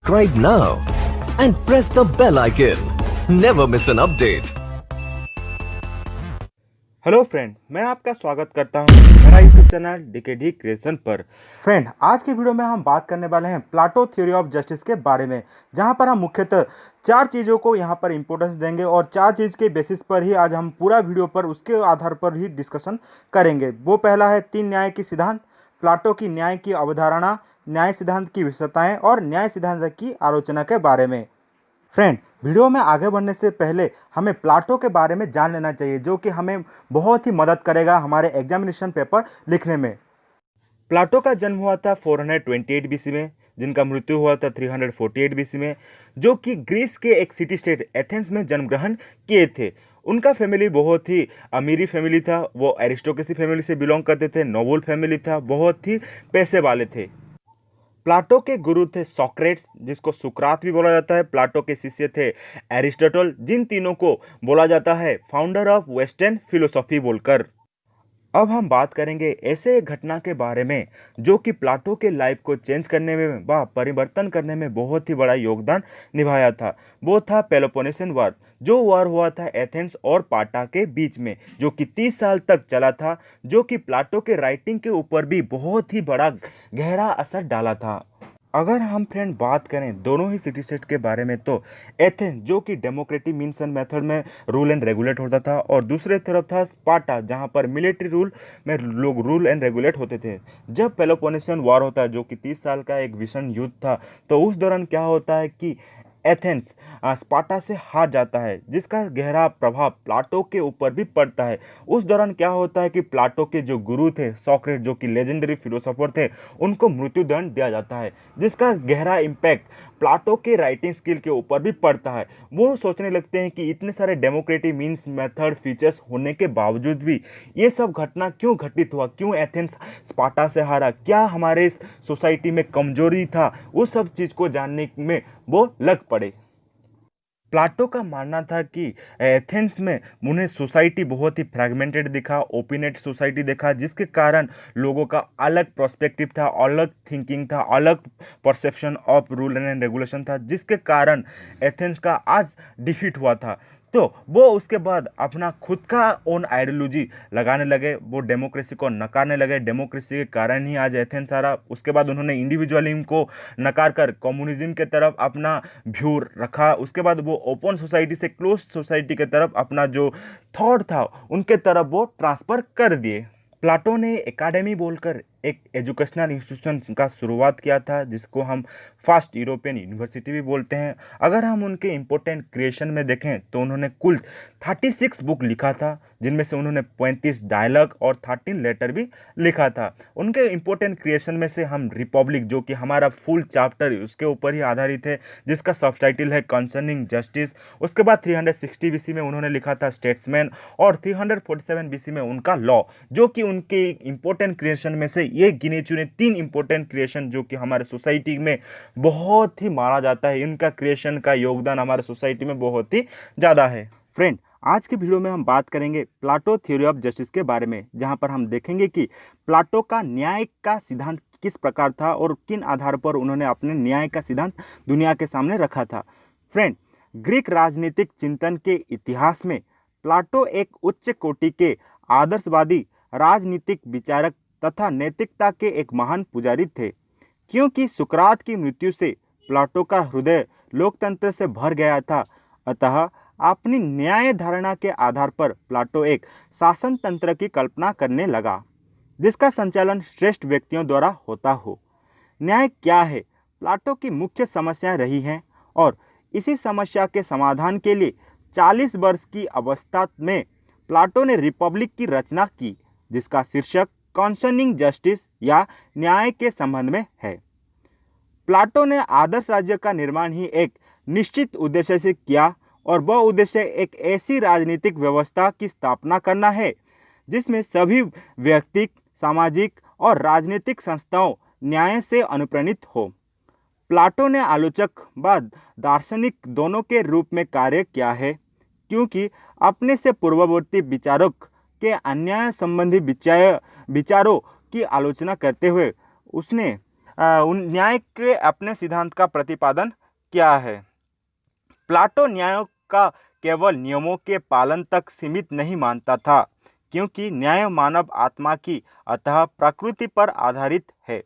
Subscribe now and press the bell icon. Never miss an update. Hello friend, मैं आपका स्वागत करता हूं मेरा यूट्यूब चैनल डीकेडी क्रिएशन पर। फ्रेंड, आज की वीडियो में हम बात करने वाले हैं प्लाटो थ्योरी ऑफ जस्टिस के बारे में, जहां पर हम मुख्यतः चार चीज़ों को यहां पर इंपॉर्टेंस देंगे और चार चीज़ के बेसिस पर ही आज हम पूरा वीडियो पर उसके आधार पर ही डिस्कशन करेंगे। वो पहला है तीन न्याय की सिद्धांत, प्लाटो की न्याय की अवधारणा, न्याय सिद्धांत की विशेषताएं और न्याय सिद्धांत की आलोचना के बारे में। फ्रेंड, वीडियो में आगे बढ़ने से पहले हमें प्लाटो के बारे में जान लेना चाहिए, जो कि हमें बहुत ही मदद करेगा हमारे एग्जामिनेशन पेपर लिखने में। प्लाटो का जन्म हुआ था 428 बीसी में, जिनका मृत्यु हुआ था 348 बीसी में, जो कि ग्रीस के एक सिटी स्टेट एथेंस में जन्म ग्रहण किए थे। उनका फैमिली बहुत ही अमीरी फैमिली था। वो एरिस्टोक्रेसी फैमिली से बिलोंग करते थे, नोबल फैमिली था, बहुत ही पैसे वाले थे। प्लाटो के गुरु थे सॉक्रेट्स, जिसको सुकरात भी बोला जाता है। प्लाटो के शिष्य थे एरिस्टोटल, जिन तीनों को बोला जाता है फाउंडर ऑफ वेस्टर्न फिलोसॉफी बोलकर। अब हम बात करेंगे ऐसे एक घटना के बारे में जो कि प्लाटो के लाइफ को चेंज करने में व परिवर्तन करने में बहुत ही बड़ा योगदान निभाया था। वो था पेलोपोनेशियन वार, जो वार हुआ था एथेंस और स्पार्टा के बीच में, जो कि 30 साल तक चला था, जो कि प्लाटो के राइटिंग के ऊपर भी बहुत ही बड़ा गहरा असर डाला था। अगर हम फ्रेंड बात करें दोनों ही सिटी स्टेट के बारे में, तो एथेंस जो कि डेमोक्रेटिक मीन्स एंड मेथड में रूल एंड रेगुलेट होता था, और दूसरे तरफ था स्पार्टा, जहां पर मिलिट्री रूल में लोग रूल एंड रेगुलेट होते थे। जब पेलोपोनेशियन वॉर होता है, जो कि 30 साल का एक भीषण युद्ध था, तो उस दौरान क्या होता है कि एथेंस स्पार्टा से हार जाता है, जिसका गहरा प्रभाव प्लाटो के ऊपर भी पड़ता है। उस दौरान क्या होता है कि प्लाटो के जो गुरु थे सॉक्रेट, जो कि लेजेंडरी फिलोसोफर थे, उनको मृत्युदंड दिया जाता है, जिसका गहरा इम्पैक्ट प्लाटो के राइटिंग स्किल के ऊपर भी पड़ता है। वो सोचने लगते हैं कि इतने सारे डेमोक्रेटिक मीन्स मेथड फीचर्स होने के बावजूद भी ये सब घटना क्यों घटित हुआ, क्यों एथेंस स्पार्टा से हारा, क्या हमारे सोसाइटी में कमजोरी था, उस सब चीज़ को जानने में वो लग पड़े। प्लाटो का मानना था कि एथेंस में उन्हें सोसाइटी बहुत ही फ्रैगमेंटेड दिखा, ओपिनेट सोसाइटी देखा, जिसके कारण लोगों का अलग पर्सपेक्टिव था, अलग थिंकिंग था, अलग perception of rule and regulation था, जिसके कारण एथेंस का आज डिफीट हुआ था। तो वो उसके बाद अपना खुद का ओन आइडियोलॉजी लगाने लगे, वो डेमोक्रेसी को नकारने लगे। डेमोक्रेसी के कारण ही आज एथेंस आ रहा। उसके बाद उन्होंने इंडिविजुअलिज्म को नकार कर कम्युनिज्म के तरफ अपना व्यू रखा। उसके बाद वो ओपन सोसाइटी से क्लोज सोसाइटी के तरफ अपना जो थॉट था उनके तरफ वो ट्रांसफ़र कर दिए। प्लाटो ने एकेडमी बोलकर एक एजुकेशनल इंस्टीट्यूशन का शुरुआत किया था, जिसको हम फर्स्ट यूरोपियन यूनिवर्सिटी भी बोलते हैं। अगर हम उनके इम्पोर्टेंट क्रिएशन में देखें तो उन्होंने कुल 36 बुक लिखा था, जिनमें से उन्होंने 35 डायलॉग और 13 लेटर भी लिखा था। उनके इम्पोर्टेंट क्रिएशन में से हम रिपब्लिक, जो कि हमारा फुल चैप्टर उसके ऊपर ही आधारित है, जिसका सबटाइटल है कंसर्निंग जस्टिस। उसके बाद 360 बीसी में उन्होंने लिखा था स्टेट्समैन, और 347 बीसी में उनका लॉ, जो कि उनके इम्पोर्टेंट क्रिएशन में से ये गिने चुने 3 इंपॉर्टेंट क्रिएशन जो कि हमारे सोसाइटी में बहुत ही माना जाता है। इनका क्रिएशन का योगदान हमारे सोसाइटी में बहुत ही ज़्यादा है। फ्रेंड, आज के वीडियो में हम बात करेंगे प्लाटो थ्योरी ऑफ जस्टिस के बारे में, जहां पर हम देखेंगे कि प्लाटो का न्याय का सिद्धांत किस प्रकार था और किन आधार पर उन्होंने अपने न्याय का सिद्धांत दुनिया के सामने रखा था। फ्रेंड, ग्रीक राजनीतिक चिंतन के इतिहास में प्लाटो एक उच्च कोटि के आदर्शवादी राजनीतिक विचारक तथा नैतिकता के एक महान पुजारी थे। क्योंकि सुकरात की मृत्यु से प्लाटो का हृदय लोकतंत्र से भर गया था, अतः अपनी न्याय धारणा के आधार पर प्लाटो एक शासन तंत्र की कल्पना करने लगा, जिसका संचालन श्रेष्ठ व्यक्तियों द्वारा होता हो। न्याय क्या है, प्लाटो की मुख्य समस्या रही है, और इसी समस्या के समाधान के लिए 40 वर्ष की अवस्था में प्लाटो ने रिपब्लिक की रचना की, जिसका शीर्षक कंसर्निंग जस्टिस या न्याय के संबंध में है। प्लाटो ने आदर्श राज्य का निर्माण ही एक निश्चित उद्देश्य से किया, और वह उद्देश्य एक ऐसी राजनीतिक व्यवस्था की स्थापना करना है जिसमें सभी व्यक्तिक, सामाजिक और राजनीतिक संस्थाओं न्याय से अनुप्राणित हो। प्लाटो ने आलोचक व दार्शनिक दोनों के रूप में कार्य किया है, क्योंकि अपने से पूर्ववर्ती विचारक के अन्याय संबंधी विचारों की आलोचना करते हुए उसने उन न्याय के अपने सिद्धांत का प्रतिपादन क्या है। प्लाटो न्यायों का केवल नियमों के पालन तक सीमित नहीं मानता था, क्योंकि न्याय मानव आत्मा की अतः प्रकृति पर आधारित है।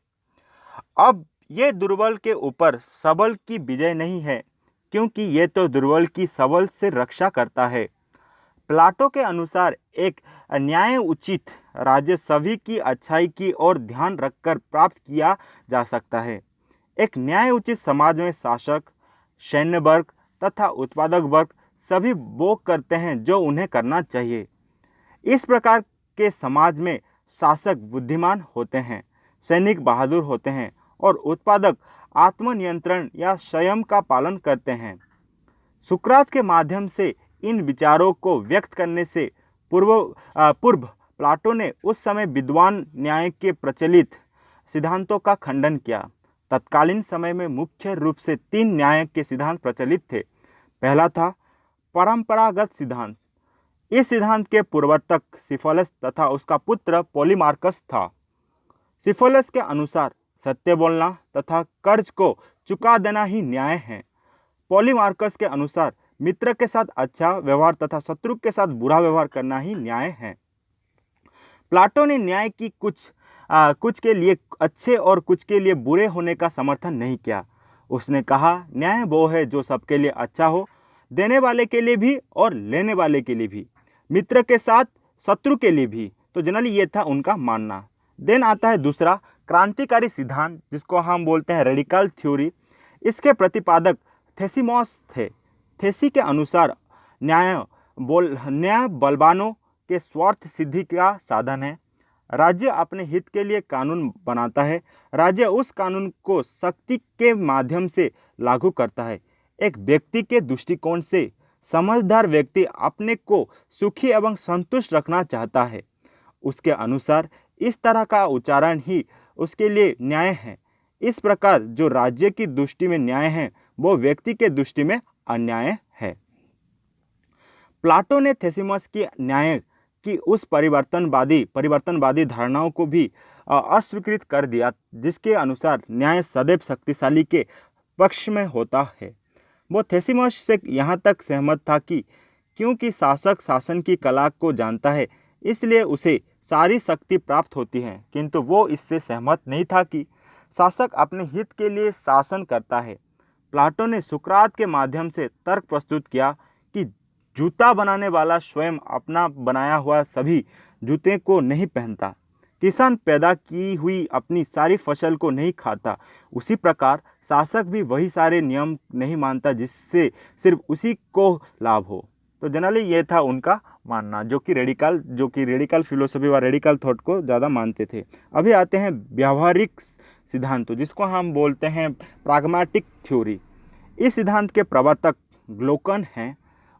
अब ये दुर्बल के ऊपर सबल की विजय नहीं है, क्योंकि ये तो दुर्बल की सबल से रक्षा करता है। प्लाटो के अनुसार एक न्याय उचित राज्य सभी की अच्छाई की ओर ध्यान रखकर प्राप्त किया जा सकता है। एक न्याय उचित समाज में शासक, सैन्य वर्ग तथा उत्पादक वर्ग सभी वो करते हैं जो उन्हें करना चाहिए। इस प्रकार के समाज में शासक बुद्धिमान होते हैं, सैनिक बहादुर होते हैं और उत्पादक आत्मनियंत्रण या संयम का पालन करते हैं। सुकरात के माध्यम से इन विचारों को व्यक्त करने से पूर्व प्लाटो ने उस समय विद्वान न्याय के प्रचलित सिद्धांतों का खंडन किया। तत्कालीन समय में मुख्य रूप से 3 न्याय के सिद्धांत प्रचलित थे। पहला था परंपरागत सिद्धांत। इस सिद्धांत के पूर्वतक सिफोलस तथा उसका पुत्र पॉलीमार्कस था। सिफोलस के अनुसार सत्य बोलना तथा कर्ज को चुका देना ही न्याय है। पॉलीमार्कस के अनुसार मित्र के साथ अच्छा व्यवहार तथा शत्रु के साथ बुरा व्यवहार करना ही न्याय है। प्लाटो ने न्याय की कुछ के लिए अच्छे और कुछ के लिए बुरे होने का समर्थन नहीं किया। उसने कहा न्याय वो है जो सबके लिए अच्छा हो, देने वाले के लिए भी और लेने वाले के लिए भी, मित्र के साथ शत्रु के लिए भी। तो जनरली ये था उनका मानना। देन आता है दूसरा क्रांतिकारी सिद्धांत, जिसको हम बोलते हैं रेडिकल थ्योरी। इसके प्रतिपादक थेसिमॉस थे। थेसी के अनुसार न्याय बलवानों के स्वार्थ सिद्धि का साधन है। राज्य अपने हित के लिए कानून बनाता है। राज्य उस कानून को शक्ति के माध्यम से लागू करता है। एक व्यक्ति के दृष्टिकोण से समझदार व्यक्ति अपने को सुखी एवं संतुष्ट रखना चाहता है। उसके अनुसार इस तरह का उच्चारण ही उसके लिए न्याय है। इस प्रकार जो राज्य की दृष्टि में न्याय है वो व्यक्ति के दृष्टि में अन्याय है। प्लाटो ने थेसिमस की न्याय की उस परिवर्तनवादी धारणाओं को भी अस्वीकृत कर दिया, जिसके अनुसार न्याय सदैव शक्तिशाली के पक्ष में होता है। वो थेसिमस से यहाँ तक सहमत था कि क्योंकि शासक शासन की कला को जानता है, इसलिए उसे सारी शक्ति प्राप्त होती है, किंतु वो इससे सहमत नहीं था कि शासक अपने हित के लिए शासन करता है। प्लाटो ने सुकरात के माध्यम से तर्क प्रस्तुत किया कि जूता बनाने वाला स्वयं अपना बनाया हुआ सभी जूते को नहीं पहनता, किसान पैदा की हुई अपनी सारी फसल को नहीं खाता, उसी प्रकार शासक भी वही सारे नियम नहीं मानता जिससे सिर्फ उसी को लाभ हो। तो जनरली ये था उनका मानना, जो कि रेडिकल फिलोसफी व रेडिकल थॉट को ज़्यादा मानते थे। अभी आते हैं व्यावहारिक सिद्धांत, जिसको हम बोलते हैं प्राग्मेटिक थ्योरी। इस सिद्धांत के प्रवर्तक ग्लोकन हैं।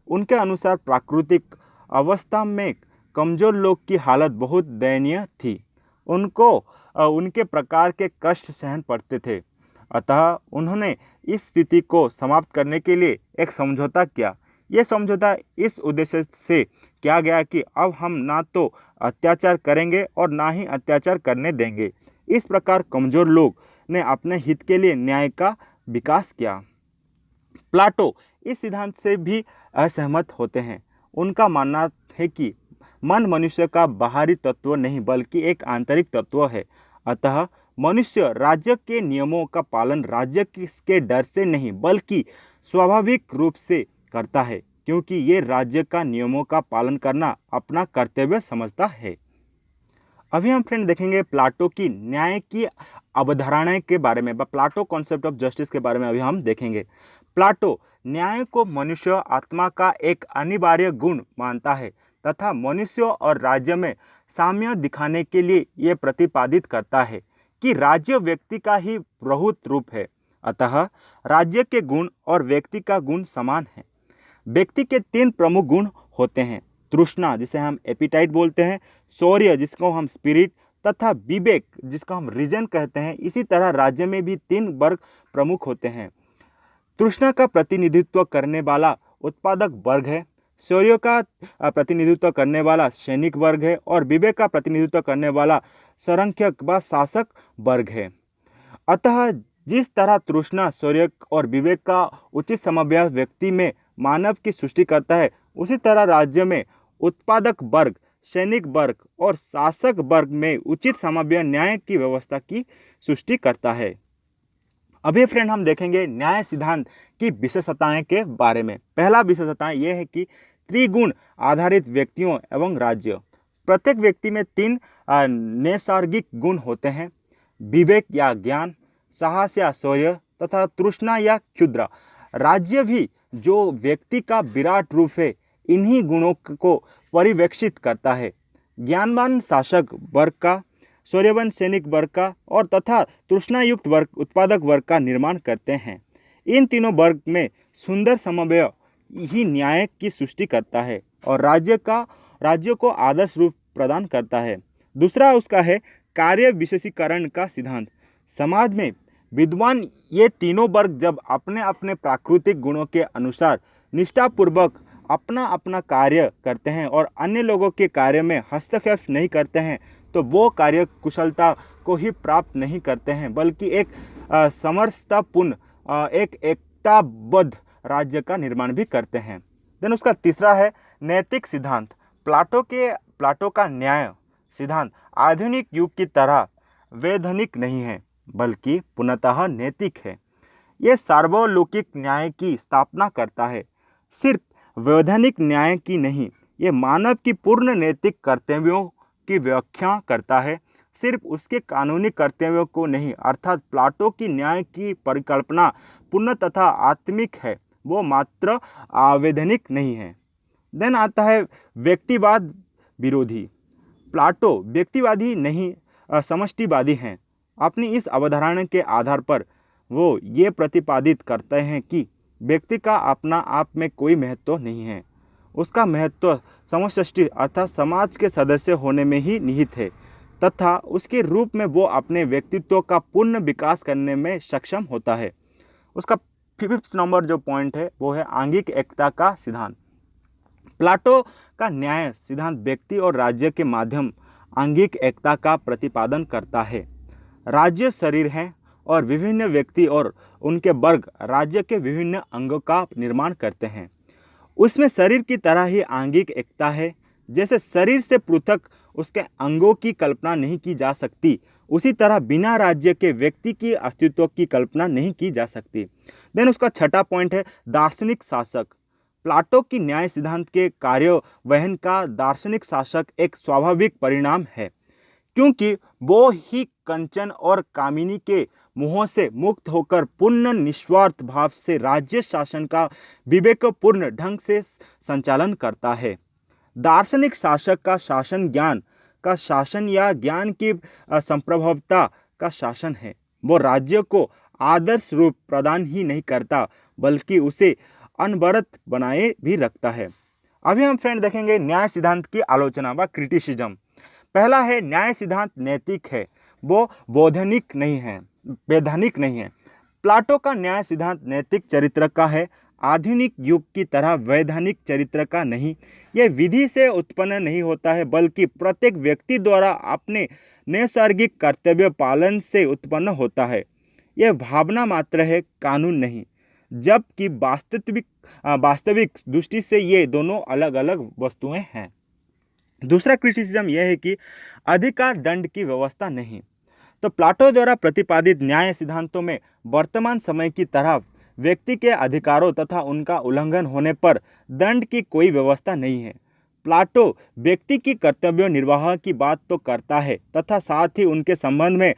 उनके अनुसार प्राकृतिक अवस्था में कमज़ोर लोग की हालत बहुत दयनीय थी। उनको उनके प्रकार के कष्ट सहन पड़ते थे। अतः उन्होंने इस स्थिति को समाप्त करने के लिए एक समझौता किया। यह समझौता इस उद्देश्य से किया गया कि अब हम ना तो अत्याचार करेंगे और ना ही अत्याचार करने देंगे। इस प्रकार कमज़ोर लोग ने अपने हित के लिए न्याय का विकास किया। प्लाटो इस सिद्धांत से भी असहमत होते हैं। उनका मानना है कि मन मनुष्य का बाहरी तत्व नहीं बल्कि एक आंतरिक तत्व है। अतः मनुष्य राज्य के नियमों का पालन राज्य के डर से नहीं बल्कि स्वाभाविक रूप से करता है, क्योंकि ये राज्य का नियमों का पालन करना अपना कर्तव्य समझता है। अभी हम फ्रेंड देखेंगे प्लाटो की न्याय की अवधारणा के बारे में, प्लाटो कॉन्सेप्ट ऑफ जस्टिस के बारे में अभी हम देखेंगे। प्लाटो न्याय को मनुष्य आत्मा का एक अनिवार्य गुण मानता है तथा मनुष्य और राज्य में साम्य दिखाने के लिए यह प्रतिपादित करता है कि राज्य व्यक्ति का ही प्रभुत्व रूप है। अतः राज्य के गुण और व्यक्ति का गुण समान है। व्यक्ति के 3 प्रमुख गुण होते हैं: तृष्णा, जिसे हम एपिटाइट बोलते हैं, शौर्य, जिसको हम स्पिरिट, तथा विवेक, जिसको हम रीजन कहते हैं। इसी तरह राज्य में भी 3 वर्ग प्रमुख होते हैं। तृष्णा का प्रतिनिधित्व करने वाला उत्पादक वर्ग है, शौर्य का प्रतिनिधित्व करने वाला सैनिक वर्ग है और विवेक का प्रतिनिधित्व करने वाला संरक्षक व शासक वर्ग है। अतः जिस तरह तृष्णा, शौर्य और विवेक का उचित समन्वय व्यक्ति में मानव की सृष्टि करता है, उसी तरह राज्य में उत्पादक वर्ग, सैनिक वर्ग और शासक वर्ग में उचित समन्वय न्याय की व्यवस्था की सृष्टि करता है। अभी फ्रेंड हम देखेंगे न्याय सिद्धांत की विशेषताएं के बारे में। पहला विशेषता यह है कि त्रिगुण आधारित व्यक्तियों एवं राज्य। प्रत्येक व्यक्ति में तीन नैसर्गिक गुण होते हैं: विवेक या ज्ञान, साहस या शौर्य तथा तृष्णा या क्षुद्र। राज्य भी जो व्यक्ति का विराट रूप है, इन्हीं गुणों को परिवेक्षित करता है। ज्ञानवान शासक वर्ग का, शौर्यवान सैनिक वर्ग का और तथा तृष्णायुक्त वर्ग उत्पादक वर्ग का निर्माण करते हैं। इन तीनों वर्ग में सुंदर समन्वय ही न्याय की सृष्टि करता है और राज्य को आदर्श रूप प्रदान करता है। दूसरा उसका है कार्य विशेषीकरण का सिद्धांत। समाज में विद्वान ये तीनों वर्ग जब अपने अपने प्राकृतिक गुणों के अनुसार निष्ठापूर्वक अपना अपना कार्य करते हैं और अन्य लोगों के कार्य में हस्तक्षेप नहीं करते हैं, तो वो कार्य कुशलता को ही प्राप्त नहीं करते हैं, बल्कि एक समरसतापूर्ण एक एकताबद्ध राज्य का निर्माण भी करते हैं। देन उसका तीसरा है नैतिक सिद्धांत। प्लाटो का न्याय सिद्धांत आधुनिक युग की तरह वैधानिक नहीं है, बल्कि पूर्णतः नैतिक है। ये सार्वलौकिक न्याय की स्थापना करता है, सिर्फ वैधानिक न्याय की नहीं। ये मानव की पूर्ण नैतिक कर्तव्यों की व्याख्या करता है, सिर्फ उसके कानूनी कर्तव्यों को नहीं। अर्थात प्लाटो की न्याय की परिकल्पना पूर्ण तथा आत्मिक है, वो मात्र आवैधानिक नहीं है। देन आता है व्यक्तिवाद विरोधी। प्लाटो व्यक्तिवादी नहीं समष्टिवादी हैं। अपनी इस अवधारणा के आधार पर वो ये प्रतिपादित करते हैं कि व्यक्ति का अपना आप में कोई महत्व नहीं है, उसका महत्व समष्टि अर्थात समाज के सदस्य होने में ही निहित है तथा उसके रूप में वो अपने व्यक्तित्व का पूर्ण विकास करने में सक्षम होता है। उसका 5th नंबर जो पॉइंट है वो है आंगिक एकता का सिद्धांत। प्लाटो का न्याय सिद्धांत व्यक्ति और राज्य के माध्यम आंगिक एकता का प्रतिपादन करता है। राज्य शरीर है और विभिन्न व्यक्ति और उनके वर्ग राज्य के विभिन्न अंगों का निर्माण करते हैं। उसमें शरीर की तरह ही आंगिक एकता है। जैसे शरीर से पृथक उसके अंगों की कल्पना नहीं की जा सकती, उसी तरह बिना राज्य के व्यक्ति की अस्तित्व की कल्पना नहीं की जा सकती। देन उसका 6ठा पॉइंट है दार्शनिक शासक। प्लाटो की न्याय सिद्धांत के कार्यान्वयन का दार्शनिक शासक एक स्वाभाविक परिणाम है, क्योंकि वो ही कंचन और कामिनी के मुँहों से मुक्त होकर पूर्ण निस्वार्थ भाव से राज्य शासन का विवेकपूर्ण ढंग से संचालन करता है। दार्शनिक शासक का शासन ज्ञान का शासन या ज्ञान की संप्रभवता का शासन है। वो राज्य को आदर्श रूप प्रदान ही नहीं करता, बल्कि उसे अनवरत बनाए भी रखता है। अभी हम फ्रेंड देखेंगे न्याय सिद्धांत की आलोचना व क्रिटिसिज्म। पहला है न्याय सिद्धांत नैतिक है, वो वैधानिक नहीं है। प्लाटो का न्याय सिद्धांत नैतिक चरित्र का है, आधुनिक युग की तरह वैधानिक चरित्र का नहीं। यह विधि से उत्पन्न नहीं होता है, बल्कि प्रत्येक व्यक्ति द्वारा अपने नैसर्गिक कर्तव्य पालन से उत्पन्न होता है। यह भावना मात्र है, कानून नहीं। जबकि वास्तविक दृष्टि से ये दोनों अलग अलग वस्तुएं हैं। दूसरा क्रिटिसिज्म यह है कि अधिकार दंड की व्यवस्था नहीं। तो प्लाटो द्वारा प्रतिपादित न्याय सिद्धांतों में वर्तमान समय की तरह व्यक्ति के अधिकारों तथा उनका उल्लंघन होने पर दंड की कोई व्यवस्था नहीं है। प्लाटो व्यक्ति की कर्तव्य निर्वाह की बात तो करता है तथा साथ ही उनके संबंध में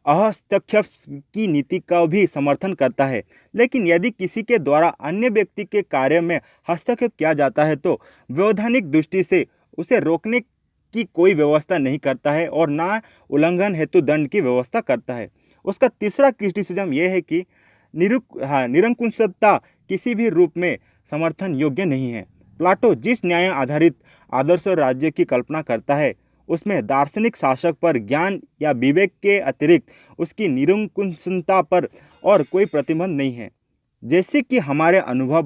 हस्तक्षेप की नीति का भी समर्थन करता है, लेकिन यदि किसी के द्वारा अन्य व्यक्ति के कार्य में हस्तक्षेप किया जाता है तो वैधानिक दृष्टि से उसे रोकने की कोई व्यवस्था नहीं करता है और ना उल्लंघन हेतु दंड की व्यवस्था करता है। उसका तीसरा क्रिटिसिज्म यह है कि निरंकुशता किसी भी रूप में समर्थन योग्य नहीं है। प्लाटो जिस न्याय आधारित आदर्श राज्य की कल्पना करता है, उसमें दार्शनिक शासक पर ज्ञान या विवेक के अतिरिक्त उसकी निरंकुशता पर और कोई प्रतिबंध नहीं है। जैसे कि हमारे अनुभव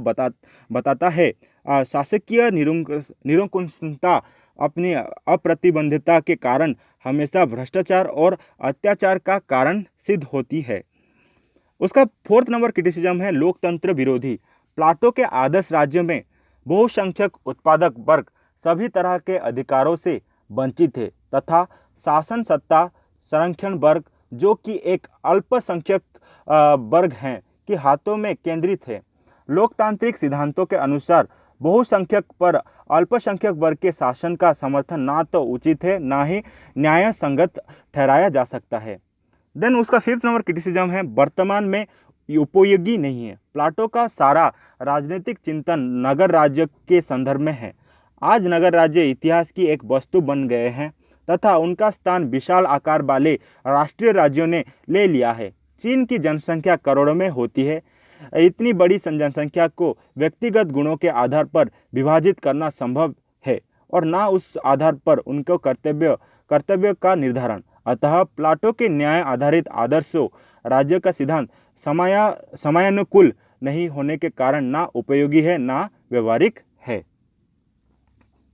बताता है, शासकीय निरंकुशता अपनी अप्रतिबद्धता के कारण हमेशा भ्रष्टाचार और अत्याचार का कारण सिद्ध होती है। उसका 4th नंबर क्रिटिसिज्म है लोकतंत्र विरोधी। प्लाटो के आदर्श राज्य में बहुसंख्यक उत्पादक वर्ग सभी तरह के अधिकारों से वंचित थे तथा शासन सत्ता संरक्षण वर्ग जो कि एक अल्पसंख्यक वर्ग हैं के हाथों में केंद्रित है। लोकतांत्रिक सिद्धांतों के अनुसार बहुसंख्यक पर अल्पसंख्यक वर्ग के शासन का समर्थन ना तो उचित है ना ही न्याय संगत ठहराया जा सकता है। देन उसका 5th नंबर क्रिटिसिज्म है वर्तमान में उपयोगी नहीं है। प्लाटो का सारा राजनीतिक चिंतन नगर राज्य के संदर्भ में है। आज नगर राज्य इतिहास की एक वस्तु बन गए हैं तथा उनका स्थान विशाल आकार वाले राष्ट्रीय राज्यों ने ले लिया है। चीन की जनसंख्या करोड़ों में होती है। इतनी बड़ी जनसंख्या को व्यक्तिगत गुणों के आधार पर विभाजित करना संभव है और ना उस आधार पर उनको कर्तव्य का निर्धारण। अतः प्लाटो के न्याय आधारित आदर्शों राज्य का सिद्धांत समयानुकूल नहीं होने के कारण ना उपयोगी है ना व्यवहारिक है।